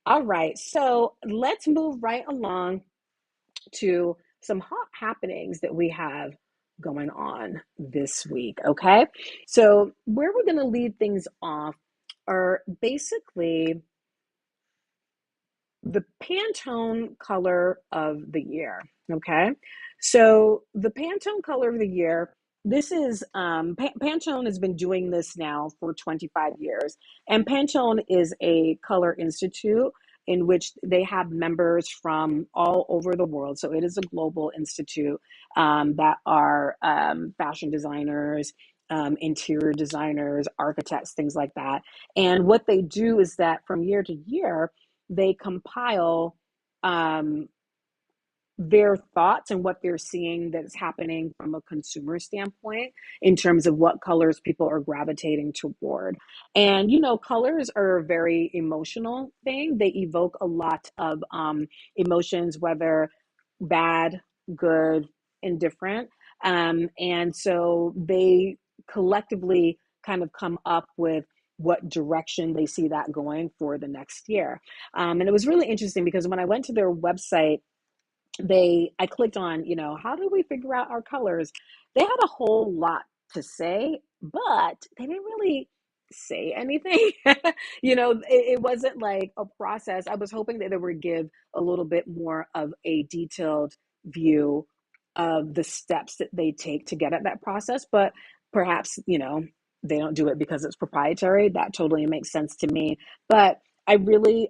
All right, so let's move right along to some hot happenings that we have going on this week. Okay, so where we're going to lead things off are basically the Pantone color of the year. Okay, so the Pantone color of the year. This is Pantone has been doing this now for 25 years, and Pantone is a color institute in which they have members from all over the world. So it is a global institute that are fashion designers, interior designers, architects, things like that. And what they do is that from year to year, they compile um, their thoughts and what they're seeing that's happening from a consumer standpoint in terms of what colors people are gravitating toward. And, colors are a very emotional thing. They evoke a lot of emotions, whether bad, good, indifferent. And so they collectively kind of come up with what direction they see that going for the next year. And it was really interesting because when I went to their website, I clicked on, how do we figure out our colors? They had a whole lot to say, but they didn't really say anything. It wasn't like a process. I was hoping that they would give a little bit more of a detailed view of the steps that they take to get at that process, but perhaps, they don't do it because it's proprietary. That totally makes sense to me. But I do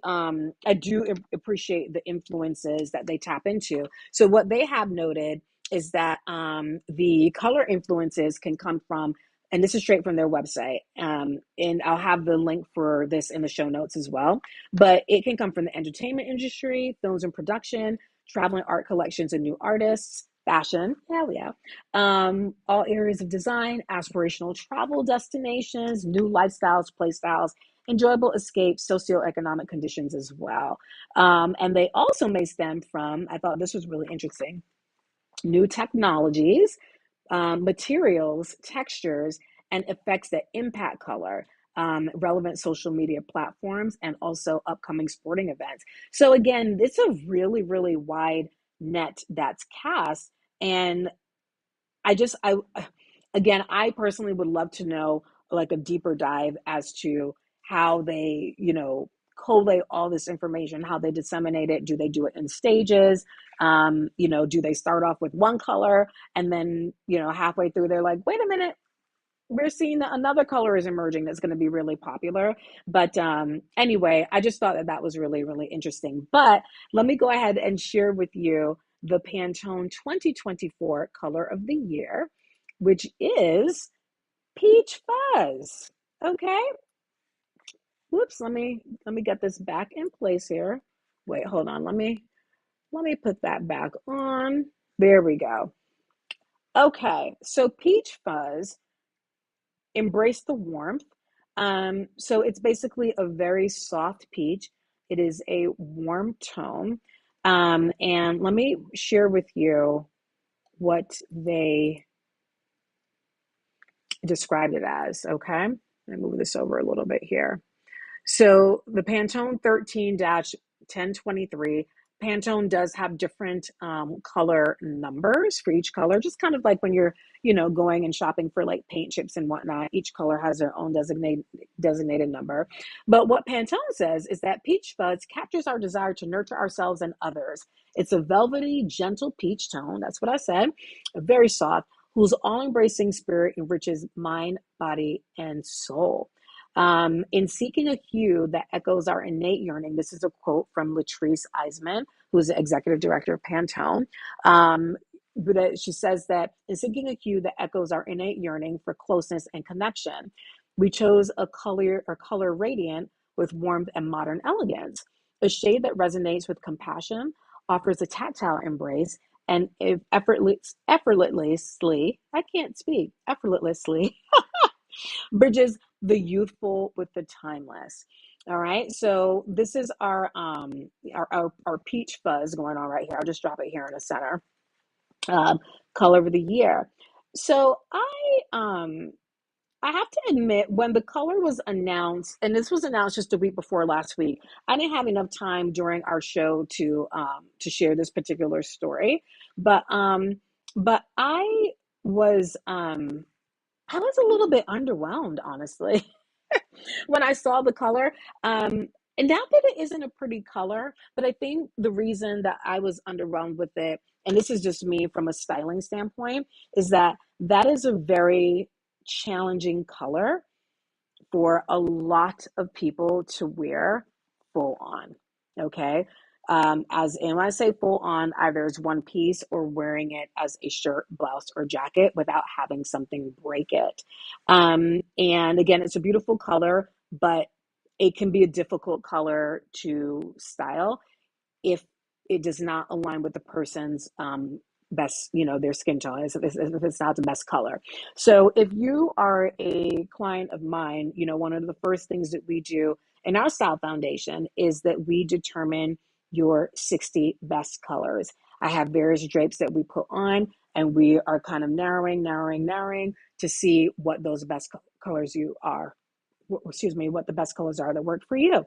appreciate the influences that they tap into. So what they have noted is that the color influences can come from, and this is straight from their website, and I'll have the link for this in the show notes as well. But it can come from the entertainment industry, films and production, traveling art collections and new artists, fashion, hell yeah, all areas of design, aspirational travel destinations, new lifestyles, play styles, enjoyable escape, socioeconomic conditions as well. And they also may stem from, I thought this was really interesting, new technologies, materials, textures, and effects that impact color, relevant social media platforms, and also upcoming sporting events. So, again, it's a really, really wide net that's cast. And I again, I personally would love to know like a deeper dive as to how they, collate all this information, how they disseminate it. Do they do it in stages? Do they start off with one color and then, halfway through they're like, wait a minute, we're seeing that another color is emerging that's going to be really popular. But anyway, I just thought that that was really, really interesting. But let me go ahead and share with you the Pantone 2024 color of the year, which is peach fuzz. Okay. Whoops. Let me get this back in place here. Wait, hold on. Let me put that back on. There we go. Okay. So peach fuzz, embrace the warmth. So it's basically a very soft peach. It is a warm tone. And let me share with you what they described it as. Okay. Let me move this over a little bit here. So the Pantone 13-1023, Pantone does have different color numbers for each color, just kind of like when you're, going and shopping for like paint chips and whatnot. Each color has their own designated number. But what Pantone says is that peach fuzz captures our desire to nurture ourselves and others. It's a velvety, gentle peach tone. That's what I said. Very soft, whose all-embracing spirit enriches mind, body, and soul. In seeking a hue that echoes our innate yearning, this is a quote from Latrice Eisman, who's the executive director of Pantone. But she says that in seeking a hue that echoes our innate yearning for closeness and connection, we chose a color radiant with warmth and modern elegance, a shade that resonates with compassion, offers a tactile embrace, and if effortlessly, I can't speak, effortlessly bridges the youthful with the timeless. All right, so this is our peach fuzz going on right here. I'll just drop it here in the center. Um, Color of the year. So I I have to admit, when the color was announced, and this was announced just a week before last week, I didn't have enough time during our show to share this particular story. But I was I was a little bit underwhelmed, honestly, when I saw the color. And not that it isn't a pretty color, but I think the reason that I was underwhelmed with it, and this is just me from a styling standpoint, is that that is a very challenging color for a lot of people to wear full on. Okay. As and when I say full on, either as one piece or wearing it as a shirt, blouse, or jacket without having something break it. And again, it's a beautiful color, but it can be a difficult color to style if it does not align with the person's best, their skin tone, if it's not the best color. So if you are a client of mine, one of the first things that we do in our style foundation is that we determine your 60 best colors. I have various drapes that we put on, and we are kind of narrowing to see what those best colors you are. Excuse me, what the best colors are that work for you.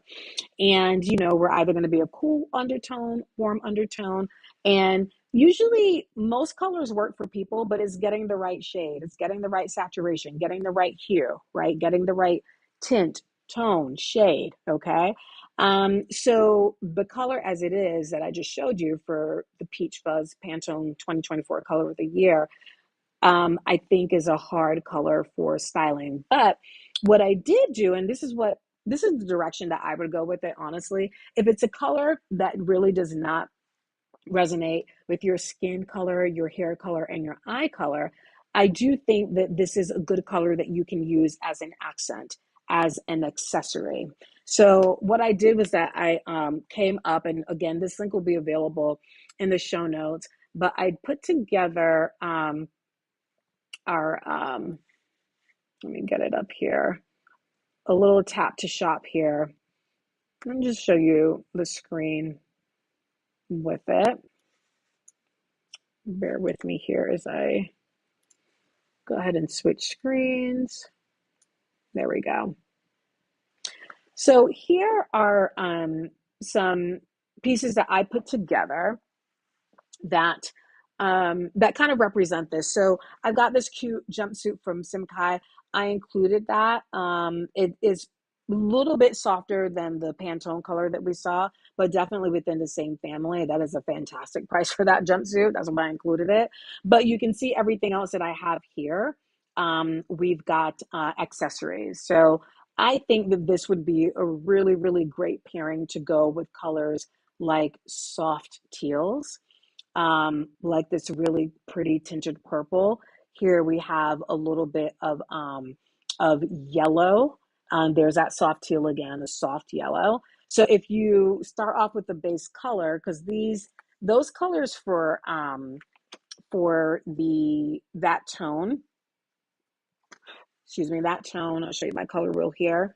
And, we're either going to be a cool undertone, warm undertone. And usually most colors work for people, but it's getting the right shade, it's getting the right saturation, getting the right hue, right? Getting the right tint, tone, shade. Okay. So the color as it is that I just showed you for the Peach Fuzz Pantone 2024 color of the year, I think is a hard color for styling. But what I did do, and this is the direction that I would go with it, honestly. If it's a color that really does not resonate with your skin color, your hair color, and your eye color, I do think that this is a good color that you can use as an accent, as an accessory. So what I did was that I came up, and again, this link will be available in the show notes, but I put together our let me get it up here, a little tap to shop here. Let me just show you the screen with it. Bear with me here as I go ahead and switch screens. There we go. So here are some pieces that I put together that that kind of represent this. So I've got this cute jumpsuit from Simkai. I included that. It is a little bit softer than the Pantone color that we saw, but definitely within the same family. That is a fantastic price for that jumpsuit. That's why I included it. But you can see everything else that I have here. We've got accessories. So I think that this would be a really, really great pairing to go with colors like soft teals, like this really pretty tinted purple. Here we have a little bit of yellow. There's that soft teal again, a soft yellow. So if you start off with the base color, because those colors for the that tone, excuse me, that tone. I'll show you my color wheel here.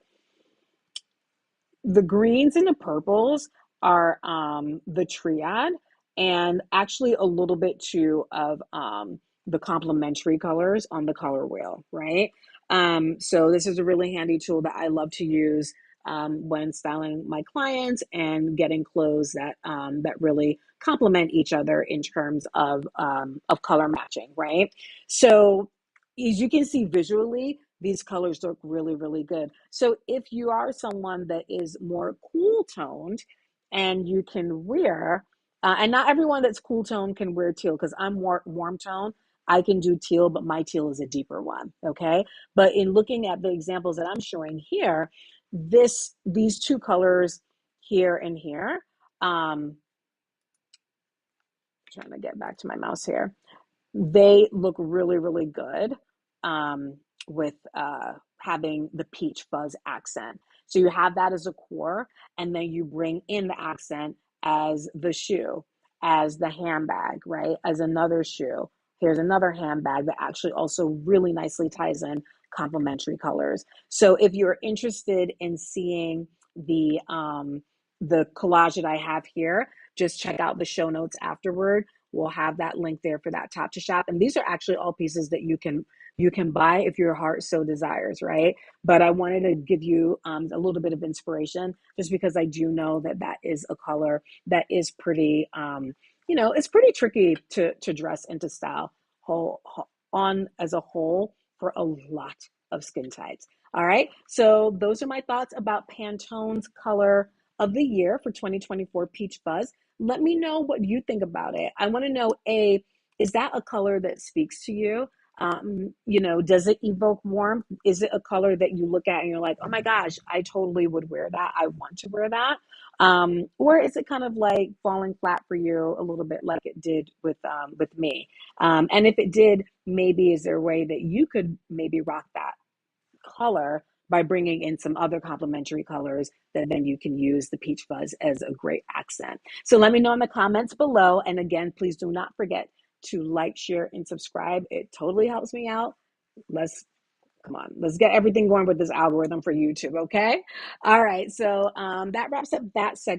The greens and the purples are the triad, and actually a little bit too of the complementary colors on the color wheel, right? So this is a really handy tool that I love to use when styling my clients and getting clothes that really complement each other in terms of color matching, right? So as you can see visually, these colors look really, really good. So if you are someone that is more cool toned and you can wear, and not everyone that's cool toned can wear teal because I'm more warm tone. I can do teal, but my teal is a deeper one. Okay. But in looking at the examples that I'm showing here, these two colors here and here, trying to get back to my mouse here, they look really, really good with having the peach fuzz accent. So you have that as a core, and then you bring in the accent as the shoe, as the handbag, right? As another shoe. Here's another handbag that actually also really nicely ties in complementary colors. So if you're interested in seeing the collage that I have here, just check out the show notes afterward. we'll have that link there for that top to shop. And these are actually all pieces that you can buy if your heart so desires, right? But I wanted to give you a little bit of inspiration, just because I do know that that is a color that is pretty, it's pretty tricky to dress and to style on as a whole for a lot of skin types. All right. So those are my thoughts about Pantone's color of the year for 2024 Peach Fuzz. Let me know what you think about it. I want to know, is that a color that speaks to you? Does it evoke warmth? Is it a color that you look at and you're like, oh my gosh, I totally would wear that. I want to wear that. Or is it kind of like falling flat for you a little bit like it did with me? And if it did, maybe is there a way that you could maybe rock that color by bringing in some other complementary colors that then you can use the peach fuzz as a great accent. So let me know in the comments below. And again, please do not forget to like, share, and subscribe. It totally helps me out. Let's Come on, let's get everything going with this algorithm for YouTube, okay? All right, so that wraps up that segment.